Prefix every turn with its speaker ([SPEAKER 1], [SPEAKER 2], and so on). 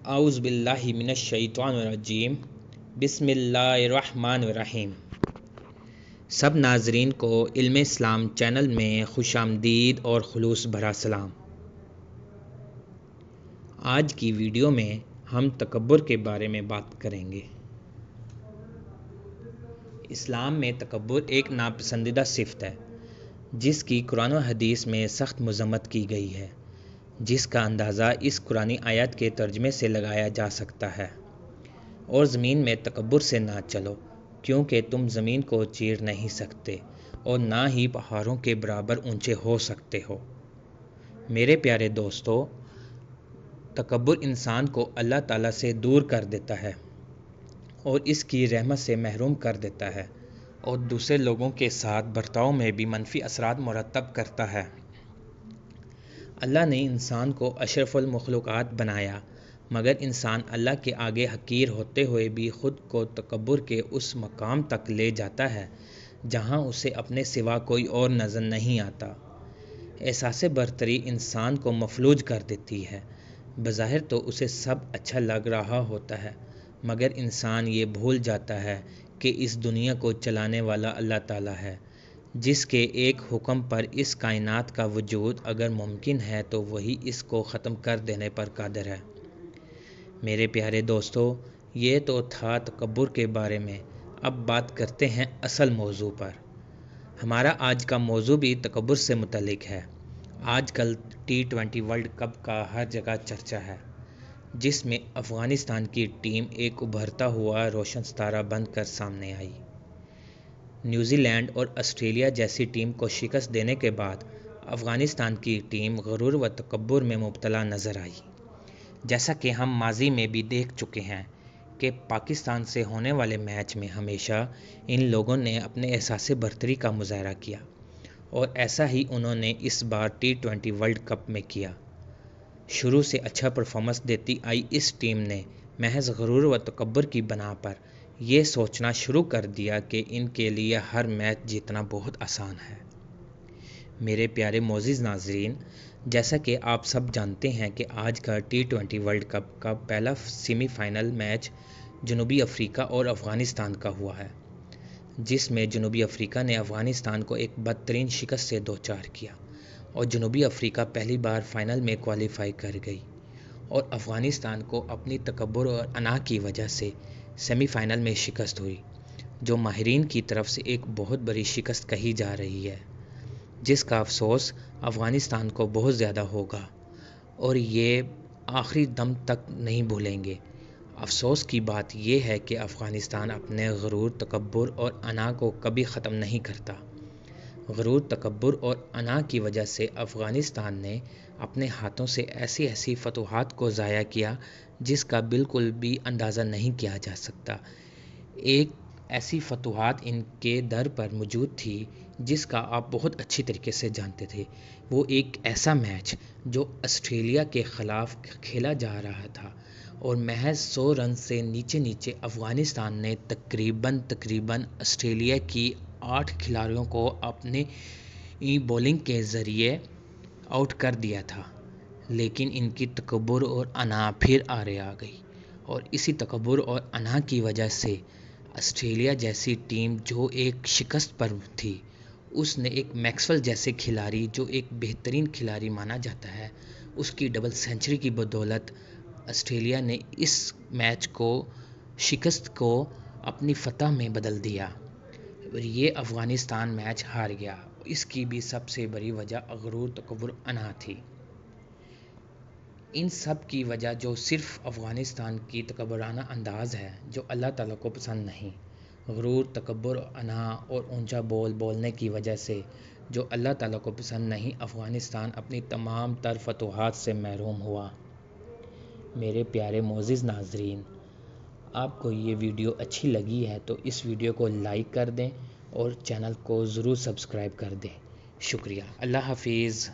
[SPEAKER 1] اعوذ باللہ من الشیطان الرجیم بسم اللہ الرحمن الرحیم۔ سب ناظرین کو علم اسلام چینل میں خوش آمدید اور خلوص بھرا سلام۔ آج کی ویڈیو میں ہم تکبر کے بارے میں بات کریں گے۔ اسلام میں تکبر ایک ناپسندیدہ صفت ہے جس کی قرآن و حدیث میں سخت مذمت کی گئی ہے، جس کا اندازہ اس قرآنی آیت کے ترجمے سے لگایا جا سکتا ہے۔ اور زمین میں تکبر سے نہ چلو، کیونکہ تم زمین کو چیر نہیں سکتے اور نہ ہی پہاڑوں کے برابر اونچے ہو سکتے ہو۔ میرے پیارے دوستو، تکبر انسان کو اللہ تعالیٰ سے دور کر دیتا ہے اور اس کی رحمت سے محروم کر دیتا ہے، اور دوسرے لوگوں کے ساتھ برتاؤ میں بھی منفی اثرات مرتب کرتا ہے۔ اللہ نے انسان کو اشرف المخلوقات بنایا، مگر انسان اللہ کے آگے حقیر ہوتے ہوئے بھی خود کو تکبر کے اس مقام تک لے جاتا ہے جہاں اسے اپنے سوا کوئی اور نظر نہیں آتا۔ احساس برتری انسان کو مفلوج کر دیتی ہے۔ بظاہر تو اسے سب اچھا لگ رہا ہوتا ہے، مگر انسان یہ بھول جاتا ہے کہ اس دنیا کو چلانے والا اللہ تعالیٰ ہے، جس کے ایک حکم پر اس کائنات کا وجود اگر ممکن ہے تو وہی اس کو ختم کر دینے پر قادر ہے۔ میرے پیارے دوستو، یہ تو تھا تکبر کے بارے میں۔ اب بات کرتے ہیں اصل موضوع پر۔ ہمارا آج کا موضوع بھی تکبر سے متعلق ہے۔ آج کل T20 ورلڈ کپ کا ہر جگہ چرچا ہے، جس میں افغانستان کی ٹیم ایک ابھرتا ہوا روشن ستارہ بن کر سامنے آئی۔ نیوزی لینڈ اور آسٹریلیا جیسی ٹیم کو شکست دینے کے بعد افغانستان کی ٹیم غرور و تکبر میں مبتلا نظر آئی۔ جیسا کہ ہم ماضی میں بھی دیکھ چکے ہیں کہ پاکستان سے ہونے والے میچ میں ہمیشہ ان لوگوں نے اپنے احساس برتری کا مظاہرہ کیا، اور ایسا ہی انہوں نے اس بار T20 ورلڈ کپ میں کیا۔ شروع سے اچھا پرفارمنس دیتی آئی اس ٹیم نے محض غرور و تکبر کی بنا پر یہ سوچنا شروع کر دیا کہ ان کے لیے ہر میچ جیتنا بہت آسان ہے۔ میرے پیارے معزز ناظرین، جیسا کہ آپ سب جانتے ہیں کہ آج کا T20 ورلڈ کپ کا پہلا سیمی فائنل میچ جنوبی افریقہ اور افغانستان کا ہوا ہے، جس میں جنوبی افریقہ نے افغانستان کو ایک بدترین شکست سے دوچار کیا اور جنوبی افریقہ پہلی بار فائنل میں کوالیفائی کر گئی، اور افغانستان کو اپنی تکبر اور انا کی وجہ سے سیمی فائنل میں شکست ہوئی، جو ماہرین کی طرف سے ایک بہت بڑی شکست کہی جا رہی ہے، جس کا افسوس افغانستان کو بہت زیادہ ہوگا اور یہ آخری دم تک نہیں بھولیں گے۔ افسوس کی بات یہ ہے کہ افغانستان اپنے غرور، تکبر اور انا کو کبھی ختم نہیں کرتا۔ غرور، تکبر اور انا کی وجہ سے افغانستان نے اپنے ہاتھوں سے ایسی فتوحات کو ضائع کیا جس کا بالکل بھی اندازہ نہیں کیا جا سکتا۔ ایک ایسی فتوحات ان کے در پر موجود تھی جس کا آپ بہت اچھی طریقے سے جانتے تھے۔ وہ ایک ایسا میچ جو آسٹریلیا کے خلاف کھیلا جا رہا تھا، اور محض 100 رن سے نیچے افغانستان نے تقریباً آسٹریلیا کی 8 کھلاڑیوں کو اپنی بولنگ کے ذریعے آؤٹ کر دیا تھا، لیکن ان کی تکبر اور انا پھر آڑے آ گئی، اور اسی تکبر اور انا کی وجہ سے آسٹریلیا جیسی ٹیم جو ایک شکست پر تھی، اس نے ایک میکسویل جیسے کھلاڑی جو ایک بہترین کھلاڑی مانا جاتا ہے، اس کی ڈبل سینچری کی بدولت آسٹریلیا نے اس میچ کو شکست کو اپنی فتح میں بدل دیا، اور یہ افغانستان میچ ہار گیا۔ اس کی بھی سب سے بڑی وجہ غرور، تکبر، انا تھی۔ ان سب کی وجہ جو صرف افغانستان کی تکبرانہ انداز ہے جو اللہ تعالیٰ کو پسند نہیں۔ غرور، تکبر، انا اور اونچا بولنے کی وجہ سے جو اللہ تعالیٰ کو پسند نہیں، افغانستان اپنی تمام تر فتوحات سے محروم ہوا۔ میرے پیارے معزز ناظرین، آپ کو یہ ویڈیو اچھی لگی ہے تو اس ویڈیو کو لائک کر دیں اور چینل کو ضرور سبسکرائب کر دیں۔ شکریہ۔ اللہ حافظ۔